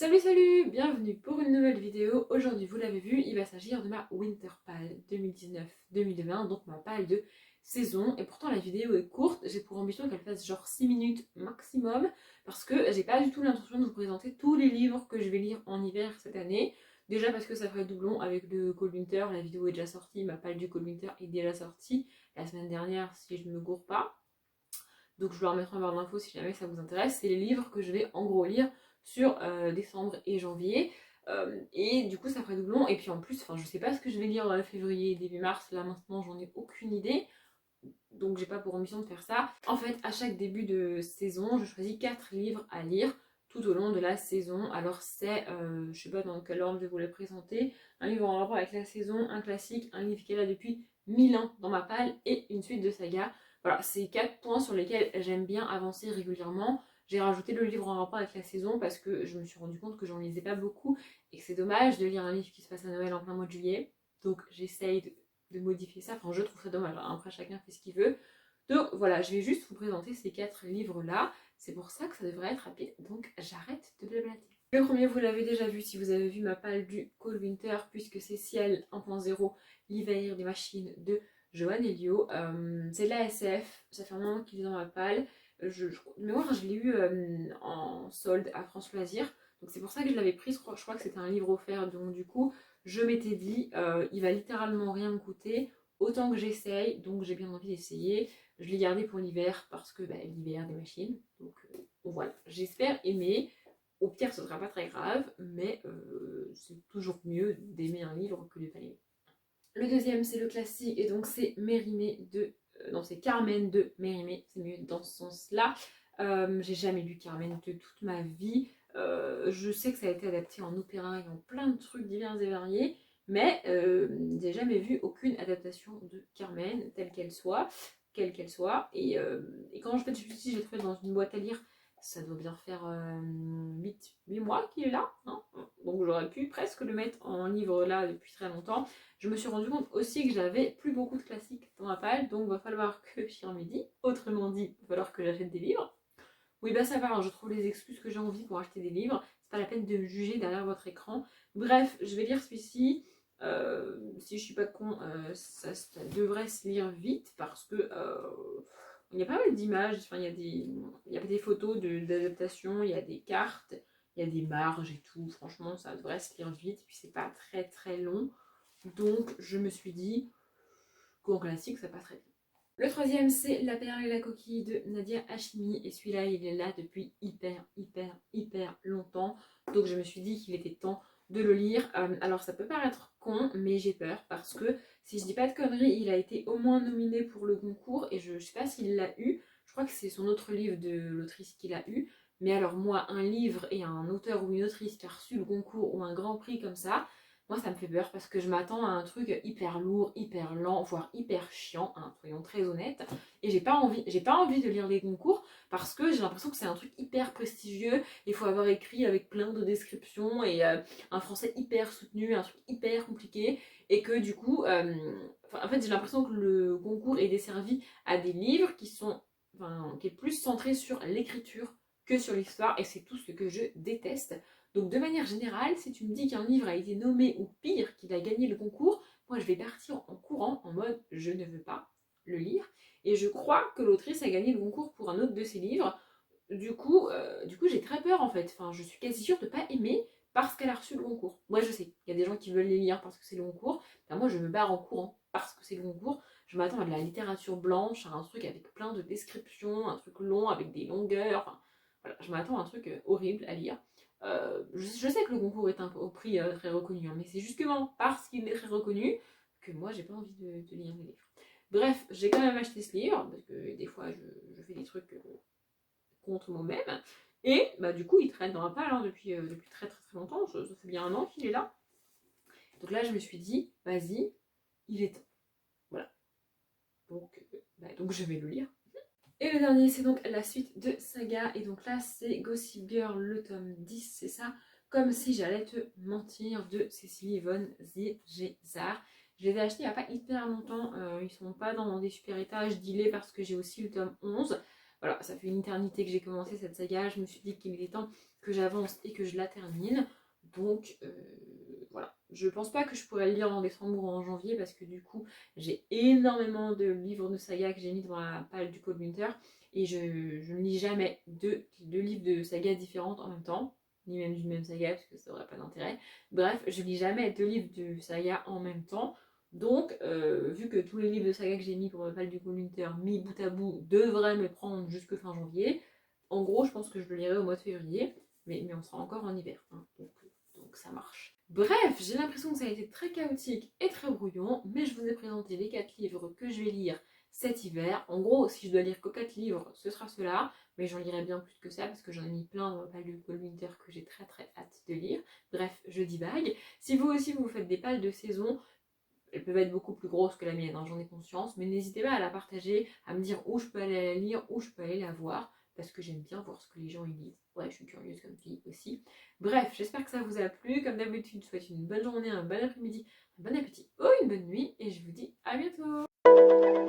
Salut, bienvenue pour une nouvelle vidéo. Aujourd'hui, vous l'avez vu, il va s'agir de ma Winter Pal 2019-2020, donc ma palle de saison. Et pourtant la vidéo est courte, j'ai pour ambition qu'elle fasse genre 6 minutes maximum, parce que j'ai pas du tout l'intention de vous présenter tous les livres que je vais lire en hiver cette année. Déjà parce que ça ferait doublon avec le Cold Winter, la vidéo est déjà sortie, ma palle du Cold Winter est déjà sortie la semaine dernière si je ne me gourre pas. Donc je vous la remettrai en barre d'infos si jamais ça vous intéresse. C'est les livres que je vais en gros lire sur décembre et janvier. Et du coup ça ferait doublon. Et puis en plus, je sais pas ce que je vais lire février et début mars. Là maintenant j'en ai aucune idée. Donc j'ai pas pour ambition de faire ça. En fait, à chaque début de saison, je choisis 4 livres à lire tout au long de la saison. Alors c'est, je sais pas dans quel ordre je vais vous les présenter, un livre en rapport avec la saison, un classique, un livre qui est là depuis 1000 ans dans ma palle et une suite de sagas. Voilà, c'est 4 points sur lesquels j'aime bien avancer régulièrement. J'ai rajouté le livre en rapport avec la saison parce que je me suis rendu compte que j'en lisais pas beaucoup et que c'est dommage de lire un livre qui se passe à Noël en plein mois de juillet. Donc j'essaye de modifier ça. Enfin, je trouve ça dommage. Après, chacun fait ce qu'il veut. Donc voilà, je vais juste vous présenter ces 4 livres-là. C'est pour ça que ça devrait être rapide. Donc j'arrête de blablater. Le premier, vous l'avez déjà vu si vous avez vu ma palle du Cold Winter, puisque c'est Ciel 1.0, l'hiver des machines de Johan Elio. C'est de la SF, ça fait un moment qu'il est dans ma palle. Mais moi, je l'ai eu en solde à France Loisirs. Donc c'est pour ça que je l'avais pris. Je crois que c'était un livre offert. Donc du coup, je m'étais dit, il va littéralement rien me coûter, autant que j'essaye, donc j'ai bien envie d'essayer. Je l'ai gardé pour l'hiver parce que l'hiver des machines, donc voilà, j'espère aimer. Au pire, ce sera pas très grave, mais c'est toujours mieux d'aimer un livre que de pas l'aimer. Le deuxième, c'est le classique, et donc c'est Mérimée de. Non, c'est Carmen de Mérimée, c'est mieux dans ce sens-là. J'ai jamais lu Carmen de toute ma vie. Je sais que ça a été adapté en opéra et en plein de trucs divers et variés, mais j'ai jamais vu aucune adaptation de Carmen, telle qu'elle soit, quelle qu'elle soit. Et quand je fais celui-ci, je l'ai trouvé dans une boîte à lire. Ça doit bien faire 8 mois qu'il est là, hein. Donc j'aurais pu presque le mettre en livre là depuis très longtemps. Je me suis rendu compte aussi que j'avais plus beaucoup de classiques dans ma palle, donc va falloir que j'y remédie. Autrement dit, il va falloir que j'achète des livres. Oui, bah ça va, hein, je trouve les excuses que j'ai envie pour acheter des livres. C'est pas la peine de me juger derrière votre écran. Bref, je vais lire celui-ci. Si je suis pas con, ça devrait se lire vite parce que il y a pas mal d'images. Enfin, il y a des photos d'adaptation, il y a des cartes, il y a des marges et tout. Franchement, ça devrait se lire vite. Puis c'est pas très très long. Donc je me suis dit qu'en classique ça passerait bien. Le troisième, c'est La perle et la coquille de Nadia Hachimi. Et celui-là, il est là depuis hyper longtemps. Donc je me suis dit qu'il était temps de le lire. Alors ça peut paraître con, mais j'ai peur parce que si je dis pas de conneries, il a été au moins nominé pour le concours et je sais pas s'il l'a eu. Je crois que c'est son autre livre de l'autrice qu'il a eu. Mais alors moi, un livre et un auteur ou une autrice qui a reçu le concours ou un grand prix comme ça, moi, ça me fait peur parce que je m'attends à un truc hyper lourd, hyper lent, voire hyper chiant, hein, soyons très honnêtes. Et j'ai pas envie de lire les concours parce que j'ai l'impression que c'est un truc hyper prestigieux. Il faut avoir écrit avec plein de descriptions et un français hyper soutenu, un truc hyper compliqué. Et que du coup, en fait, j'ai l'impression que le concours est desservi à des livres qui est plus centré sur l'écriture que sur l'histoire. Et c'est tout ce que je déteste. Donc de manière générale, si tu me dis qu'un livre a été nommé ou pire, qu'il a gagné le concours, moi je vais partir en courant en mode je ne veux pas le lire. Et je crois que l'autrice a gagné le concours pour un autre de ses livres. Du coup j'ai très peur en fait. Enfin, je suis quasi sûre de ne pas aimer parce qu'elle a reçu le concours. Moi je sais, il y a des gens qui veulent les lire parce que c'est le concours. Ben, moi je me barre en courant parce que c'est le concours. Je m'attends à de la littérature blanche, à un truc avec plein de descriptions, un truc long avec des longueurs. Enfin, voilà, je m'attends à un truc horrible à lire. Je sais que le concours est un prix très reconnu, hein, mais c'est justement parce qu'il est très reconnu que moi j'ai pas envie de lire les livres. Bref, j'ai quand même acheté ce livre parce que des fois je fais des trucs contre moi-même. Et bah, du coup, il traîne dans la palle depuis très longtemps. Ça fait bien un an qu'il est là. Donc là, je me suis dit, vas-y, il est temps. Voilà. Donc je vais le lire. Et le dernier, c'est donc la suite de Saga. Et donc là, c'est Gossip Girl, le tome 10, c'est ça. Comme si j'allais te mentir de Cécilie Von Ziegesar. Je les ai achetés il n'y a pas hyper longtemps. Ils sont pas dans des super états. Je dis les parce que j'ai aussi le tome 11. voilà, ça fait une éternité que j'ai commencé cette saga. Je me suis dit qu'il était temps que j'avance et que je la termine. Donc voilà, je pense pas que je pourrais le lire en décembre ou en janvier parce que du coup j'ai énormément de livres de saga que j'ai mis dans la palle du Cold Winter et je ne lis jamais deux livres de saga différentes en même temps, ni même d'une même saga parce que ça n'aurait pas d'intérêt. Bref, je lis jamais deux livres de saga en même temps. Donc, vu que tous les livres de saga que j'ai mis pour ma palle du Cold Winter, mis bout à bout, devraient me prendre jusque fin janvier, en gros, je pense que je le lirai au mois de février, mais on sera encore en hiver, hein, donc ça marche. Bref, j'ai l'impression que ça a été très chaotique et très brouillon, mais je vous ai présenté les 4 livres que je vais lire cet hiver. En gros, si je dois lire que 4 livres, ce sera ceux-là, mais j'en lirai bien plus que ça parce que j'en ai mis plein dans ma palle du Cold Winter que j'ai très très hâte de lire. Bref, je divague. Si vous aussi vous faites des palles de saison, elles peuvent être beaucoup plus grosses que la mienne, hein, j'en ai conscience, mais n'hésitez pas à la partager, à me dire où je peux aller la lire, où je peux aller la voir, parce que j'aime bien voir ce que les gens y lisent. Ouais, je suis curieuse comme fille aussi. Bref, j'espère que ça vous a plu. Comme d'habitude, je vous souhaite une bonne journée, un bon après-midi, un bon appétit ou une bonne nuit, et je vous dis à bientôt.